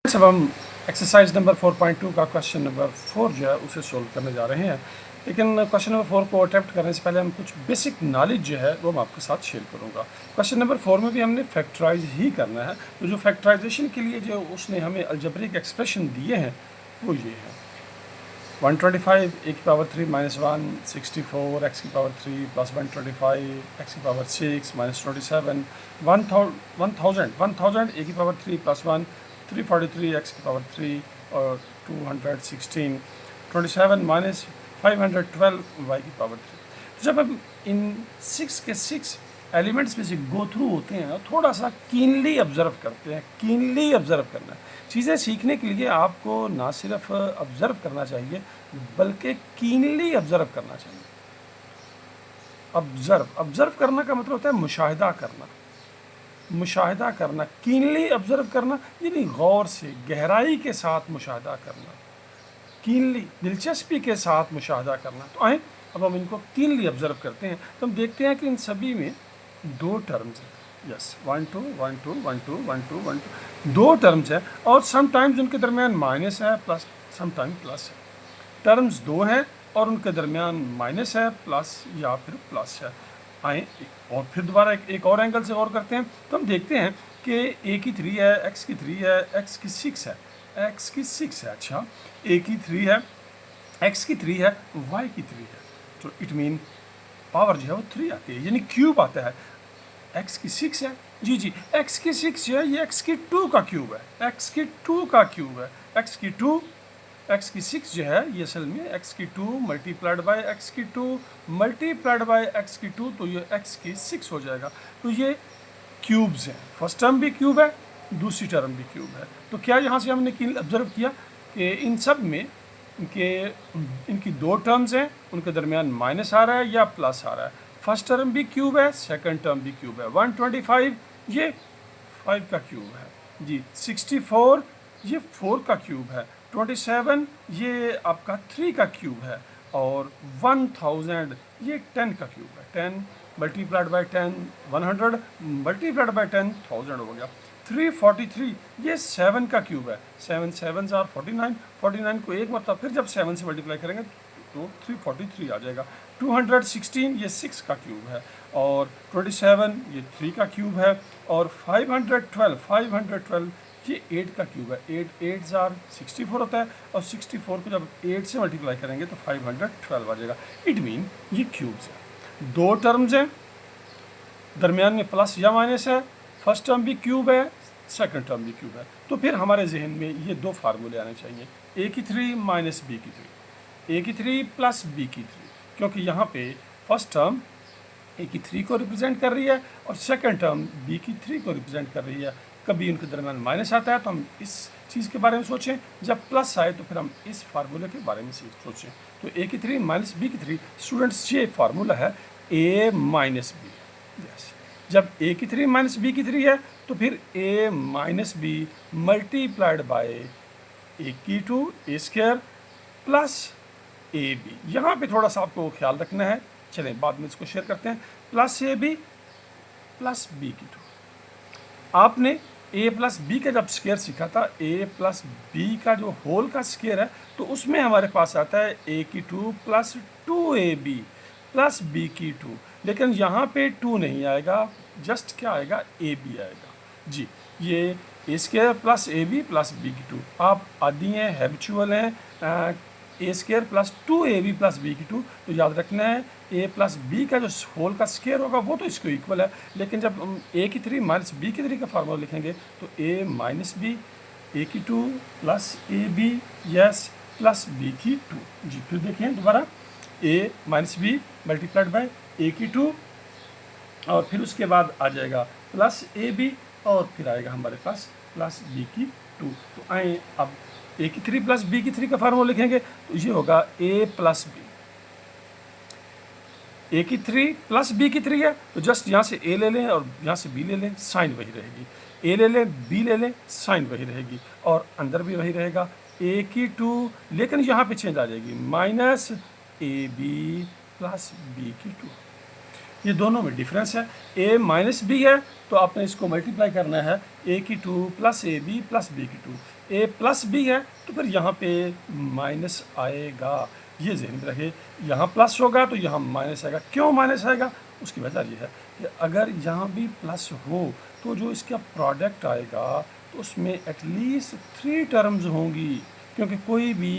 अब हम exercise number 4.2 का क्वेश्चन नंबर 4 जो है उसे सोल्व करने जा रहे हैं। लेकिन क्वेश्चन नंबर 4 को अटैम्प्ट करने से पहले हम कुछ बेसिक नॉलेज जो है वो मैं आपके साथ शेयर करूंगा। क्वेश्चन नंबर 4 में भी हमने फैक्टराइज ही करना है, तो जो फैक्टराइजेशन के लिए जो उसने हमें अलजेब्रिक एक्सप्रेशन दिए हैं वो ये है 125 ए की पावर 3 माइनस 1 64 एक्स की पावर 3 प्लस 125 एक्स की पावर 6 माइनस 27 1000 ए की पावर 3 प्लस 1 343 एक्स की पावर 3 और 216 27 माइनस 512 वाई की पावर 3। तो जब हम इन 6 के 6 एलिमेंट्स में से गो थ्रू होते हैं, थोड़ा सा कीनली ऑब्जर्व करते हैं। कीनली ऑब्जर्व करना है। चीज़ें सीखने के लिए आपको ना सिर्फ ऑब्जर्व करना चाहिए बल्कि कीनली ऑब्जर्व करना चाहिए। ऑब्जर्व करना का मतलब होता है मुशाहिदा करना। मुशाहिदा करना, कीनली ऑब्जर्व करना यानी गौर से गहराई के साथ मुशाहिदा करना, कीनली दिलचस्पी के साथ मुशाहिदा करना। तो आए अब हम इनको कीनली ऑब्जर्व करते हैं, तो हम देखते हैं कि इन सभी में दो टर्म्स हैं। यस 1 2 1 2 1 2 1 2 1 2 दो टर्म्स हैं और समटाइम्स उनके दरमियान माइनस है प्लस समटाइम प्लस है। टर्म्स दो हैं और उनके दरमियान माइनस है प्लस या फिर प्लस है। आए और फिर दोबारा एक और एंगल से गौर करते हैं, तो हम देखते हैं कि ए की 3 है, एक्स की 3 है, एक्स की 6 है, एक्स की 6 है। अच्छा, ए की 3 है, एक्स की 3 है, वाई की 3 है, तो इट मीन पावर जो है वो 3 आती है, यानी क्यूब आता है। एक्स की 6 है, जी एक्स की 6 जो है ये एक्स की 2 का क्यूब है, एक्स की 2 का क्यूब है। एक्स की 2, एक्स की 6 जो है ये असल में एक्स की 2 मल्टीप्लाइड बाय एक्स की 2 मल्टीप्लाइड बाय एक्स की 2, तो ये एक्स की 6 हो जाएगा। तो ये क्यूब्स हैं, फर्स्ट टर्म भी क्यूब है, दूसरी टर्म भी क्यूब है। तो क्या यहाँ से हमने ऑब्जर्व किया कि इन सब में इनकी दो टर्म्स हैं, उनके दरमियान माइनस आ रहा है या प्लस आ रहा है। फर्स्ट टर्म भी क्यूब है, सेकंड टर्म भी क्यूब है। 125 ये 5 का क्यूब है जी, 64 ये 4 का क्यूब है, 27 ये आपका 3 का क्यूब है और 1000 ये 10 का क्यूब है। 10 मल्टीप्लाइड बाय 10 100 मल्टीप्लाइड बाय 10 1000 हो गया। 343 ये 7 का क्यूब है, 7 7 आर 49, 49 को एक मतलब फिर जब 7 से मल्टीप्लाई करेंगे तो 343 आ जाएगा। 216 ये 6 का क्यूब है और 27 ये 3 का क्यूब है और 512 ये 8 का क्यूब है। 8 8 आर 64 होता है और 64 को जब 8 से मल्टीप्लाई करेंगे तो 512 आ जाएगा। इट मीन ये क्यूब्स है, दो टर्म्स हैं, दरमियान में प्लस या माइनस है, फर्स्ट टर्म भी क्यूब है, सेकंड टर्म भी क्यूब है। तो फिर हमारे जहन में ये दो फार्मूले आने चाहिए, ए की 3 माइनस बी की 3, ए की 3 प्लस बी की 3, क्योंकि यहाँ पे फर्स्ट टर्म ए की 3 को रिप्रेजेंट कर रही है और सेकंड टर्म बी की 3 को रिप्रेजेंट कर रही है। कभी उनके दरमियान माइनस आता है तो हम इस चीज़ के बारे में सोचें, जब प्लस आए तो फिर हम इस फार्मूले के बारे में सोचें। तो ए की 3 माइनस बी की 3 स्टूडेंट्स ये फार्मूला है ए माइनस बी। यस, जब ए की 3 माइनस बी की 3 है तो फिर ए minus b multiplied by a की 2 ए स्क्वायर प्लस ए बी। यहाँ पे थोड़ा सा आपको ख्याल रखना है, चलें बाद में इसको शेयर करते हैं। Plus A B plus B की 2, आपने ए प्लस बी का जब स्क्वायर सीखा था, ए प्लस बी का जो होल का स्क्वायर है तो उसमें हमारे पास आता है ए की 2 प्लस 2ab प्लस बी की 2, लेकिन यहाँ पे 2 नहीं आएगा, जस्ट क्या आएगा, ए बी आएगा जी। ये a square plus A B plus B की 2, आप आदि हैं, हैबिचुअल हैं, a square plus 2ab plus B की 2, तो याद रखना है ए प्लस बी का जो होल का स्क्वायर होगा वो तो इसको इक्वल है, लेकिन जब हम ए की 3 माइनस बी की 3 का फार्मूला लिखेंगे तो ए माइनस बी ए की 2 प्लस ए बी यस प्लस बी की 2 जी। फिर देखें दोबारा, a minus b multiplied by a की 2 और फिर उसके बाद आ जाएगा प्लस ए बी और फिर आएगा हमारे पास प्लस बी की 2। तो आए अब ए की 3 प्लस बी की 3 का फार्मूला लिखेंगे तो ये होगा ए प्लस बी। ए की 3 प्लस बी की 3 है तो जस्ट यहाँ से ए ले लें और यहाँ से बी ले लें, साइन वही रहेगी। ए ले लें, बी ले लें, साइन वही रहेगी और अंदर भी वही रहेगा ए की 2, लेकिन यहाँ पे चेंज आ जाएगी minus A B plus B की 2। ये दोनों में डिफरेंस है। ए माइनस बी है तो आपने इसको मल्टीप्लाई करना है ए की 2 plus A B plus B की 2। ए प्लस बी है तो फिर यहाँ पे माइनस आएगा, ये जहन में रखिए। यहाँ प्लस होगा तो यहाँ माइनस आएगा। क्यों माइनस आएगा? उसकी वजह ये है कि अगर यहाँ भी प्लस हो तो जो इसका प्रोडक्ट आएगा तो उसमें एटलीस्ट 3 टर्म्स होंगी, क्योंकि कोई भी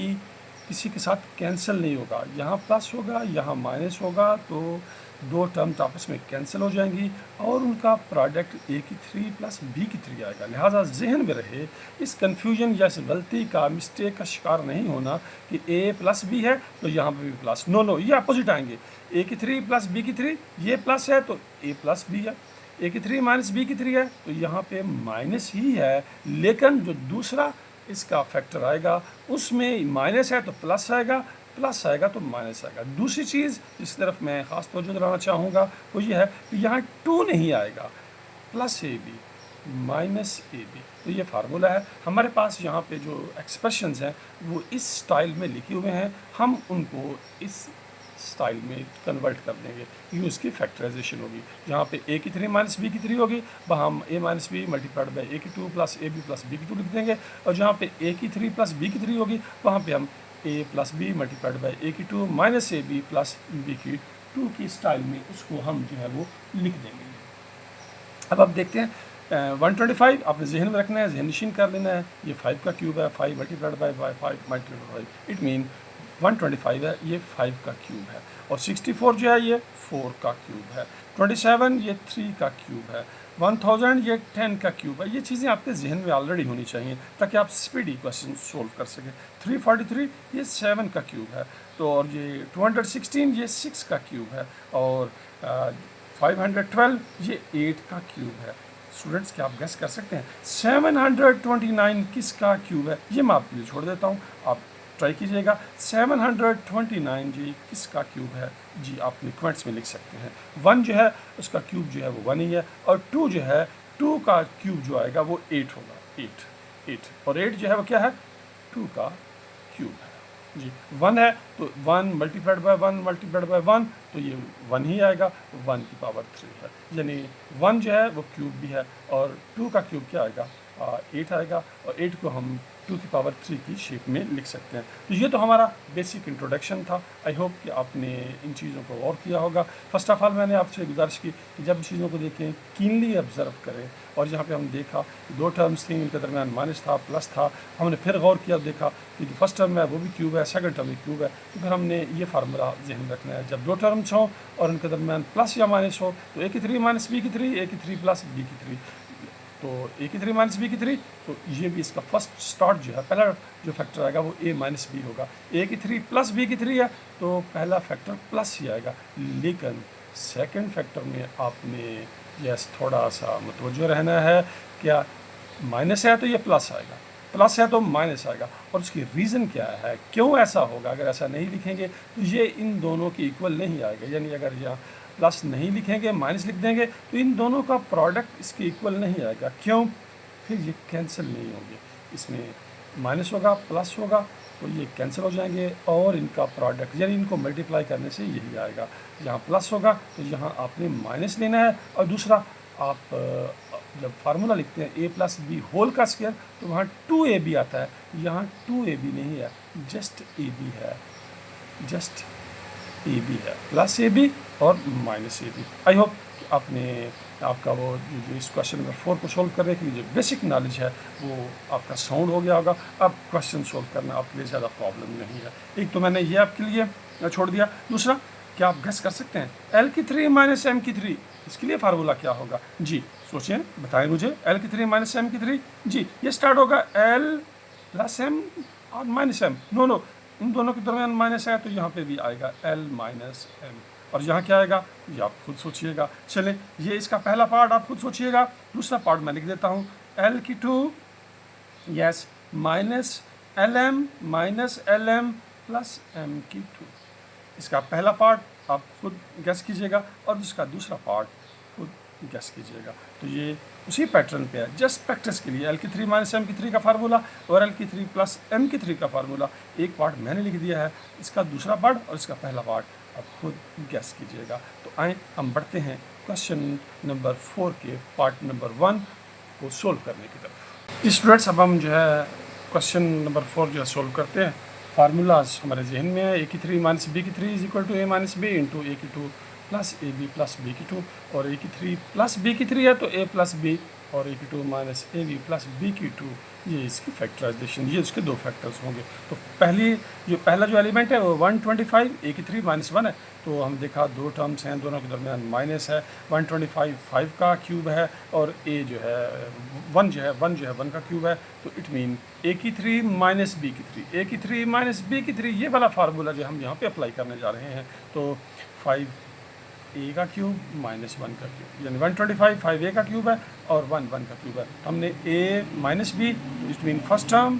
किसी के साथ कैंसिल नहीं होगा। यहाँ प्लस होगा, यहाँ माइनस होगा, तो 2 टर्म्स आपस में कैंसिल हो जाएंगी और उनका प्रोडक्ट ए की 3 प्लस बी की 3 आएगा। लिहाजा जहन में रहे, इस कन्फ्यूजन या इस गलती का, मिस्टेक का शिकार नहीं होना कि ए प्लस बी है तो यहाँ पर भी प्लस। नो, ये अपोजिट आएंगे। ए की 3 प्लस बी की 3, ये प्लस है तो ए प्लस बी है। ए की 3 माइनस बी की 3 है तो यहाँ पे माइनस ही है, लेकिन जो दूसरा इसका फैक्टर आएगा उसमें माइनस है तो प्लस आएगा, प्लस आएगा तो माइनस आएगा। दूसरी चीज़ जिस तरफ मैं ख़ास तवज्जो दिलाना चाहूँगा वो ये है कि यहाँ 2 नहीं आएगा, प्लस ए बी माइनस ए बी। तो ये फार्मूला है। हमारे पास यहाँ पे जो एक्सप्रेशंस हैं वो इस स्टाइल में लिखे हुए हैं, हम उनको इस स्टाइल में कन्वर्ट कर देंगे। यूँ इसकी फैक्टराइजेशन होगी। यहाँ पे ए की 3 माइनस बी की 3 होगी, वहाँ हम a minus b multiplied by ए की 2 plus A B plus B की 2 लिख देंगे। और जहाँ पे ए की 3 प्लस बी की 3 होगी वहाँ पे हम A plus B multiplied by ए की 2 minus A B plus B की 2 की स्टाइल में उसको हम जो है वो लिख देंगे। अब आप देखते हैं 125 आपने जहन में रखना है, जहन नशीन कर लेना है। ये 5 का क्यूब है, 5 multiplied by 5 multiplied by 5, it mean 125 है, ये 5 का क्यूब है। और 64 जो है ये 4 का क्यूब है। 27 ये 3 का क्यूब है। 1000 ये 10 का क्यूब है। ये चीज़ें आपके जहन में ऑलरेडी होनी चाहिए ताकि आप स्पीडी क्वेश्चन सोल्व कर सकें। 343 ये 7 का क्यूब है। तो और ये 216 ये 6 का क्यूब है। और 512 ये 8 का क्यूब है। स्टूडेंट्स क्या आप गेस कर सकते हैं 729 किसका क्यूब है? ये मैं आपके लिए छोड़ देता हूँ, आप ट्राई कीजिएगा। 729 जी किसका क्यूब है? जी आपने कमेंट्स में लिख सकते हैं। 1 जो है उसका क्यूब जो है वो 1 ही है, और 2 जो है 2 का क्यूब जो आएगा वो 8 होगा। 8 और 8 जो है वो क्या है? 2 का क्यूब है जी। 1 है तो 1 मल्टीप्लाइड बाय 1 मल्टीप्लाइड बाय 1 तो ये 1 ही आएगा, 1 की पावर 3 है। यानी 1 जो है वो क्यूब भी है और 2 का क्यूब क्या आएगा? 8 आएगा, और 8 को हम 2 की पावर 3 की शेप में लिख सकते हैं। तो ये तो हमारा बेसिक इंट्रोडक्शन था। आई होप कि आपने इन चीज़ों को गौर किया होगा। फर्स्ट ऑफ ऑल मैंने आपसे गुजारिश की कि जब चीज़ों को देखें कीनली ऑब्जर्व करें। और यहाँ पे हम देखा 2 टर्म्स थी, इनके दरमियान माइनस था, प्लस था। हमने फिर गौर किया, देखा कि जो फर्स्ट टर्म है वो भी क्यूब है, सेकंड टर्म भी क्यूब है। तो फिर हमने ये फार्मूला जहन में रखना है, जब 2 टर्म्स हों और उनके दरमियान प्लस या माइनस हो तो ए की 3 माइनस बी की 3, ए की 3 प्लस बी की 3। तो ए की 3 माइनस बी की 3, तो ये भी इसका फर्स्ट स्टार्ट जो है, पहला जो फैक्टर आएगा वो ए माइनस बी होगा। ए की 3 प्लस बी की 3 है तो पहला फैक्टर प्लस ही आएगा। लेकिन सेकंड फैक्टर में आपने यस थोड़ा सा मुतवज्जो रहना है। क्या माइनस है तो ये प्लस आएगा, प्लस है तो माइनस आएगा। और उसकी रीज़न क्या है, क्यों ऐसा होगा? अगर ऐसा नहीं लिखेंगे तो ये इन दोनों की इक्वल नहीं आएगा। यानी अगर यहाँ प्लस नहीं लिखेंगे, माइनस लिख देंगे तो इन दोनों का प्रोडक्ट इसके इक्वल नहीं आएगा। क्यों? फिर ये कैंसिल नहीं होंगे। इसमें माइनस होगा, प्लस होगा, तो ये कैंसिल हो जाएंगे और इनका प्रोडक्ट यानी इनको मल्टीप्लाई करने से यही आएगा। यहाँ प्लस होगा तो यहाँ आपने माइनस लेना है। और दूसरा, आप जब फार्मूला लिखते हैं ए प्लस बी होल का स्क्वायर तो वहाँ 2ab आता है। यहाँ 2ab नहीं है, जस्ट ab है, जस्ट ab है, प्लस ab और माइनस ab। आई होप आपने आपका वो जो इस क्वेश्चन नंबर 4 को सोल्व करने के लिए जो बेसिक नॉलेज है वो आपका साउंड हो गया होगा। अब क्वेश्चन सोल्व करना आपके लिए ज़्यादा प्रॉब्लम नहीं है। एक तो मैंने ये आपके लिए छोड़ दिया। दूसरा, क्या आप गेस कर सकते हैं l की 3 माइनस m की 3 इसके लिए फार्मूला क्या होगा? जी सोचिए, बताएं मुझे। l की 3 माइनस m की 3, जी ये स्टार्ट होगा l प्लस m और माइनस m। नो, इन दोनों के दरमियान माइनस है तो यहाँ पे भी आएगा l माइनस m। और यहाँ क्या आएगा ये आप खुद सोचिएगा। चले, ये इसका पहला पार्ट आप खुद सोचिएगा। दूसरा पार्ट मैं लिख देता हूँ l की 2 यस minus L M plus m की 2। इसका पहला पार्ट आप खुद गैस कीजिएगा और इसका दूसरा पार्ट खुद गैस कीजिएगा। तो ये उसी पैटर्न पे है, जस्ट प्रैक्टिस के लिए। l की 3 माइनस m की 3 का फार्मूला और l की 3 प्लस m की 3 का फार्मूला। एक पार्ट मैंने लिख दिया है, इसका दूसरा पार्ट और इसका पहला पार्ट आप खुद गैस कीजिएगा। तो आए हम बढ़ते हैं क्वेश्चन नंबर 4 के पार्ट नंबर 1 को सोल्व करने की तरफ। स्टूडेंट्स, अब हम जो है क्वेश्चन नंबर 4 जो है सोल्व करते हैं। फार्मूलाज हमारे जहन में है, ए की 3 माइनस बी की 3 is equal to a minus b into ए की 2 plus A B plus B की 2, और ए की 3 प्लस बी की 3 है तो ए प्लस बी और ए की 2 minus A B plus B की 2, ये इसकी फैक्टराइजेशन, ये इसके दो फैक्टर्स होंगे। तो पहला जो एलिमेंट है वो 125 ए की 3 माइनस 1 है, तो हम देखा दो टर्म्स हैं, दोनों के दरमियान माइनस है। 125 5 का क्यूब है और ए जो है 1 जो है 1 का क्यूब है, तो इट मीन ए की 3 माइनस बी की 3, ए की 3 माइनस बी की 3, ये वाला फार्मूला जो हम यहाँ पे अप्लाई करने जा रहे हैं। तो 5 ए का क्यूब माइनस 1 का क्यूब, यानी 125 5 ए का क्यूब है और 1 1 का क्यूब है। हमने a minus b it mean first term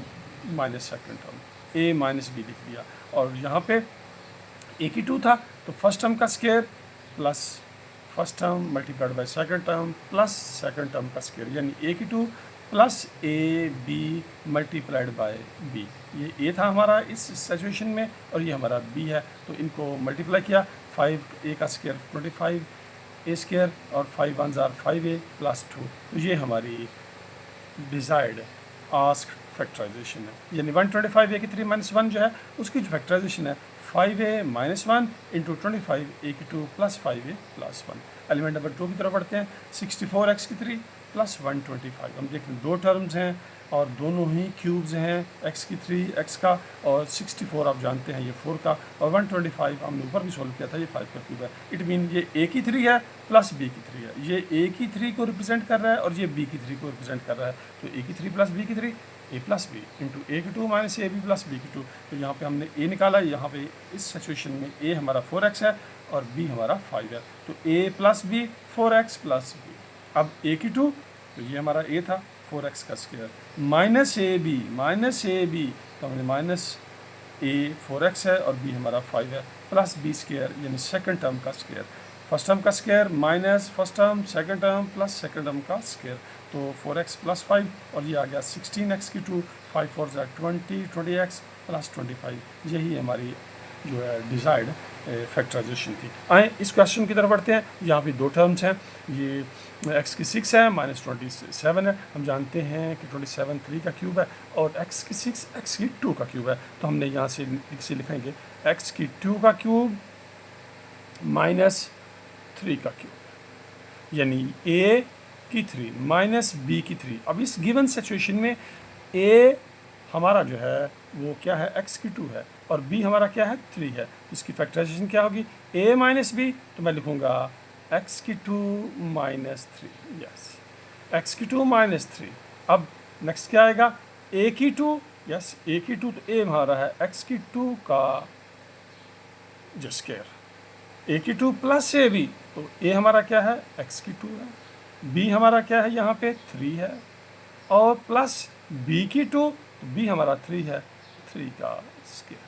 minus second term, a minus b लिख दिया, और यहाँ पे ए की 2 था तो फर्स्ट टर्म का square plus first term multiplied by second term plus second term का स्क्वायर, यानी ए की 2 plus A B multiplied by B. ये ए था हमारा इस सिचुएशन में और ये हमारा बी है, तो इनको मल्टीप्लाई किया। 5 ए का स्क्वायर 25 ए स्क्वायर और 5 1 जार 5 ए प्लस 2, तो ये हमारी डिजायर्ड आस्क फैक्टराइजेशन है। यानी 125 ए की 3 माइनस 1 जो है उसकी जो फैक्टराइजेशन है 5 ए माइनस 1 इंटू 25 ए की 2 प्लस 5 ए प्लस 1। एलिमेंट नंबर 2 की तरफ बढ़ते हैं। 64 एक्स की 3 प्लस 125, हम देखते हैं दो टर्म्स हैं और दोनों ही क्यूब्स हैं, एक्स की 3 एक्स का और 64 आप जानते हैं ये 4 का, और 125 हमने ऊपर भी सोल्व किया था, ये 5 का क्यूब है। इट मीन ये ए की 3 है प्लस बी की 3 है, ये ए की 3 को रिप्रेजेंट कर रहा है और ये बी की 3 को रिप्रेजेंट कर रहा है। तो ए की 3 प्लस बी की 3 ए प्लस बी इंटू ए की 2 minus A B plus B की 2, तो यहाँ पे हमने ए निकाला। यहाँ पे इस सिचुएशन में ए हमारा 4x है और बी हमारा 5 है, तो a plus b 4x plus b. अब ए की 2 तो ये हमारा ए था 4x का स्क्वायर माइनस ए बी, तो हमने माइनस ए 4x है और बी हमारा 5 है प्लस बी स्क्वायर, यानी सेकंड टर्म का स्क्वायर, फर्स्ट टर्म का square minus first term second term plus second term का स्क्वायर, तो 4x प्लस 5 और ये आ गया 16x की 2, 5 4 ज़ा 20x प्लस 25, यही हमारी जो है डिज़ायर्ड फैक्टराइजेशन थी। आए इस क्वेश्चन की तरफ बढ़ते हैं। यहाँ पे दो टर्म्स हैं, ये x की 6 है माइनस 27 है, हम जानते हैं कि 27 3 का क्यूब है और x की 6 x की 2 का क्यूब है, तो हमने यहाँ से इसे लिखेंगे x की 2 का क्यूब माइनस 3 का क्यूब, यानी a की 3 माइनस b की 3। अब इस गिवन सिचुएशन में a हमारा जो है वो क्या है x की 2 है और b हमारा क्या है 3 है, इसकी फैक्टराइजेशन क्या होगी a माइनस b, तो मैं लिखूँगा x की 2 माइनस 3, यस x की 2 माइनस 3। अब नेक्स्ट क्या आएगा a की 2, यस a की 2, तो a हमारा है x की 2 का जो स्क्वायर, a की 2 प्लस ए बी, तो a हमारा क्या है x की 2 है, b हमारा क्या है यहाँ पे 3 है और प्लस b की 2, तो b हमारा 3 है, 3 का square,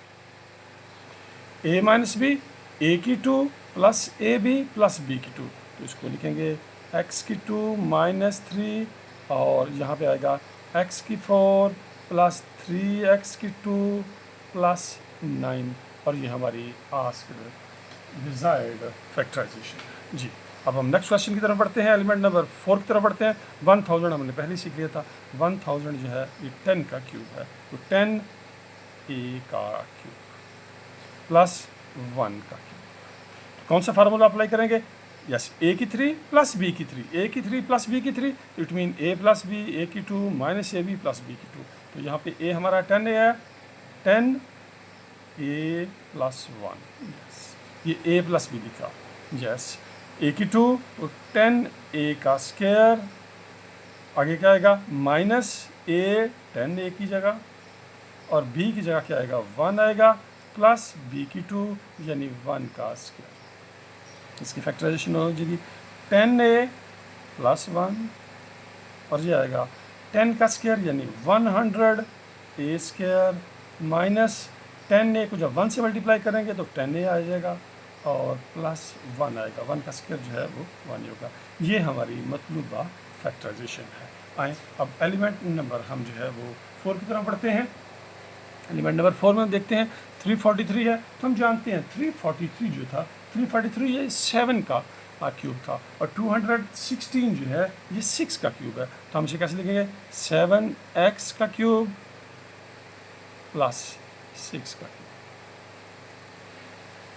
a minus B, a की 2 plus A B plus b की 2, तो इसको लिखेंगे x की 2 माइनस 3 और यहाँ पे आएगा x की 4 प्लस 3x की 2 प्लस 9, और ये हमारी आस्क्ड डिजायर्ड फैक्टराइजेशन। जी, अब हम नेक्स्ट क्वेश्चन की तरफ बढ़ते हैं। एलिमेंट नंबर 4 की तरफ बढ़ते हैं। 1000 हमने पहले ही सीख लिया था, 1000 जो है ये 10 का क्यूब है, तो 10 ए का क्यूब प्लस 1 का क्यूब, कौन सा फार्मूला अप्लाई करेंगे, यस ए की 3 प्लस बी की 3, ए की 3 प्लस बी की 3, it mean a plus b, a की 2 minus A B plus B की 2, तो यहाँ पे ए हमारा 10 है, 10 ए प्लस 1, यस ये ए प्लस बी लिखा, यस ए की 2 तो 10 ए का स्क्वायर, आगे क्या आएगा माइनस ए 10 ए की जगह और बी की जगह क्या आएगा 1 आएगा प्लस बी की 2 यानी 1 का स्क्वायर, इसकी फैक्टराइजेशन हो जाएगी 10 ए प्लस 1 और ये आएगा 10 का स्क्वायर यानी 100 ए स्क्वायर माइनस 10 ए को जब 1 से मल्टीप्लाई करेंगे तो 10 ए आ जाएगा और प्लस 1 आएगा, 1 का स्क्वायर जो है वो 1 ही होगा। ये हमारी मतलूबा फैक्टराइजेशन है। आए अब एलिमेंट नंबर हम जो है वो 4 की तरफ बढ़ते हैं। एलिमेंट नंबर 4 में देखते हैं 343 है, तो हम जानते हैं 343 जो था 343 ये 7 का क्यूब था, और 216 जो है ये 6 का क्यूब है। तो हम इसे कैसे लिखेंगे? 7x का क्यूब प्लस 6 का क्यूब।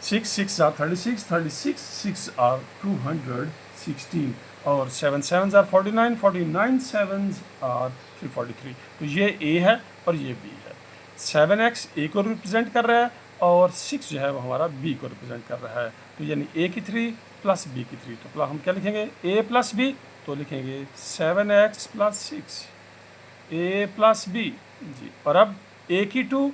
6 6 are 36, 36 6 are 216, और 7 7s are 49, 49 7s are 343। तो ये A है और ये B है। 7x A को रिप्रेजेंट कर रहा है और 6 जो है वो हमारा B को रिप्रेजेंट कर रहा है। तो यानी A की 3 प्लस B की 3, तो हम क्या लिखेंगे? A प्लस B, तो लिखेंगे 7x plus 6 A plus B जी। और अब A की 2,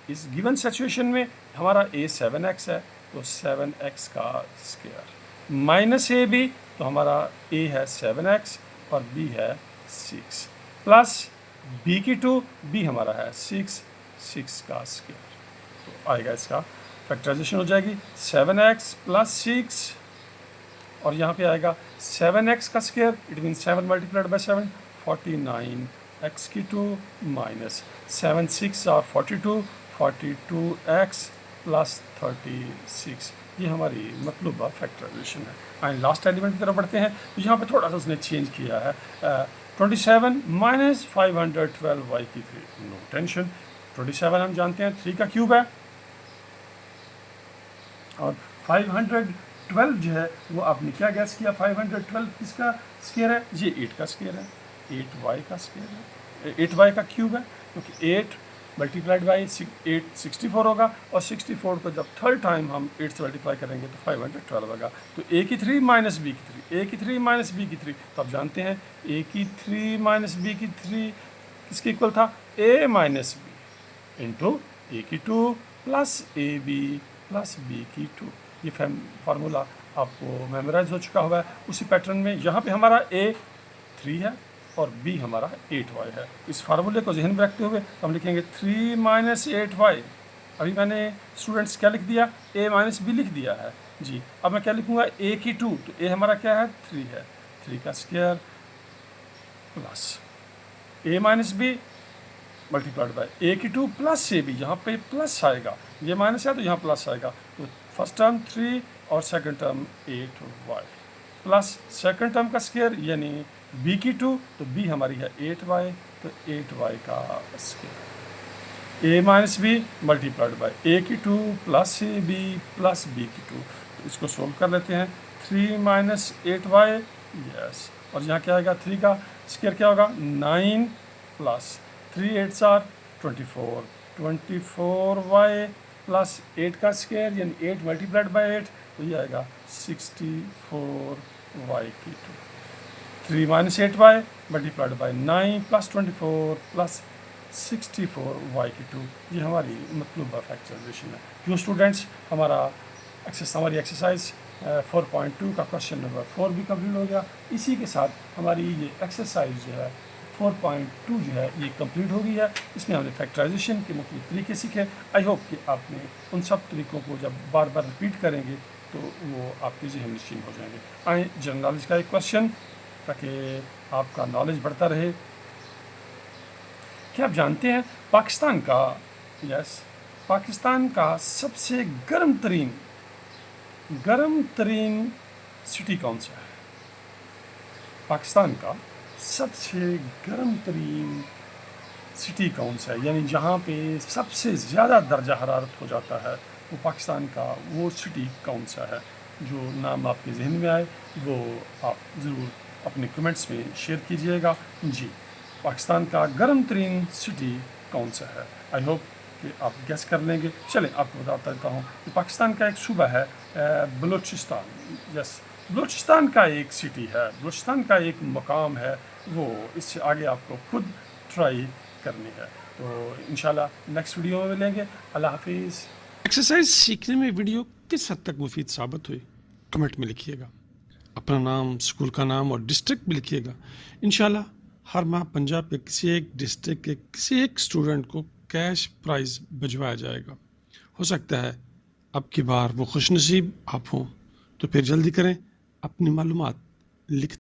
इस गिवन सिचुएशन में हमारा A 7x है, तो 7x का स्क्वायर माइनस AB, तो हमारा A है 7x और B है 6, प्लस B की 2, B हमारा है 6, 6 का स्क्वायर। तो आएगा, इसका फैक्टराइजेशन हो जाएगी 7x प्लस 6, और यहाँ पे आएगा 7x का square, it mean 7 multiplied by 7, 49 x की 2 माइनस 7 6 और 42, 42x प्लस 36। ये हमारी मतलूबा फैक्टराइजेशन है। आइए लास्ट एलिमेंट की तरफ बढ़ते हैं। तो यहाँ पे थोड़ा सा उसने चेंज किया है। 27 माइनस 512y की 3, नो टेंशन। 27 हम जानते हैं 3 का क्यूब है, और 512 जो है वो आपने क्या गैस किया? 512 किसका स्क्वायर है? ये 8 का स्क्वायर है, 8y का स्क्वायर है, 8y का क्यूब है, क्योंकि 8 मल्टीप्लाइड बाई 8 64 होगा, और 64 को जब थर्ड टाइम हम 8 से मल्टीप्लाई करेंगे तो 512 होगा। तो A की 3 माइनस B की 3, A की 3 माइनस B की 3, तो आप जानते हैं A की 3 माइनस B की 3 किसके इक्वल था? A minus B into A की 2 प्लस AB प्लस B की 2। ये फार्मूला आपको मेमोराइज हो चुका हुआ है। उसी पैटर्न में यहाँ पे हमारा A 3 है और B हमारा 8y है। इस फार्मूले को जहन में रखते हुए हम लिखेंगे 3 माइनस 8y। अभी मैंने स्टूडेंट्स क्या लिख दिया? A माइनस B लिख दिया है जी। अब मैं क्या लिखूँगा? A की 2, तो A हमारा क्या है? 3 है, 3 का square plus A minus B multiplied by A की 2 प्लस AB, यहाँ पे प्लस आएगा, ये माइनस है तो यहाँ प्लस आएगा। तो फर्स्ट टर्म 3 और second term 8y plus second term का स्क्वायर यानी B की 2, तो B हमारी है 8y, तो 8y का square. A minus B multiplied by A की 2 प्लस AB प्लस B की 2। तो इसको सोल्व कर लेते हैं। 3 माइनस 8y, यस, और यहाँ क्या आएगा? 3 का स्क्वायर क्या होगा? 9 plus 3 8s are 24, 24y plus 8 का स्क्वायर यानी 8 मल्टीप्लाइड बाई 8, तो ये आएगा 64y की 2। 3 minus 8y multiplied by 9 plus 24 plus 64y की 2। ये हमारी मतलूबा फैक्टराइजेशन है। जो स्टूडेंट्स हमारी एक्सरसाइज 4.2 का क्वेश्चन नंबर 4 भी कंप्लीट हो गया। इसी के साथ हमारी ये एक्सरसाइज जो है 4.2 जो है ये कंप्लीट हो गई है। इसमें हमने फैक्टराइजेशन के मुख्तलिफ तरीके सीखे। आई होप कि आपने उन सब तरीक़ों को जब बार बार रिपीट करेंगे तो वो आपके ज़हन नशीन हो जाएंगे। आए जनरल नॉलेज का एक क्वेश्चन, ताकि आपका नॉलेज बढ़ता रहे। क्या आप जानते हैं पाकिस्तान का सबसे गर्म तरीन सिटी कौन सा है? पाकिस्तान का सबसे गर्म तरीन सिटी कौन सा है, यानी जहाँ पे सबसे ज़्यादा दर्जा हरारत हो जाता है, वो पाकिस्तान का वो सिटी कौन सा है? जो नाम आपके जहन में आए वो आप ज़रूर अपने कमेंट्स में शेयर कीजिएगा। जी, पाकिस्तान का गर्म तरीन सिटी कौन सा है? आई होप कि आप गेस कर लेंगे। चलें आपको बताता देता हूँ कि पाकिस्तान का एक सूबा है बलूचिस्तान। यस, बलूचिस्तान का एक सिटी है, बलूचिस्तान का एक मकाम है, वो इससे आगे आपको खुद ट्राई करनी है। तो इंशाल्लाह नेक्स्ट वीडियो में मिलेंगे। अल्लाह हाफिज़। एक्सरसाइज सीखने में वीडियो किस हद तक मुफीद साबित हुई, कमेंट में लिखिएगा। अपना नाम, स्कूल का नाम और डिस्ट्रिक्ट भी लिखिएगा। इंशाल्लाह हर माह पंजाब के किसी एक डिस्ट्रिक्ट के किसी एक स्टूडेंट को कैश प्राइज़ भिजवाया जाएगा। हो सकता है अब की बार वो खुशनसीब आप हों, तो फिर जल्दी करें, अपनी मालूमात लिख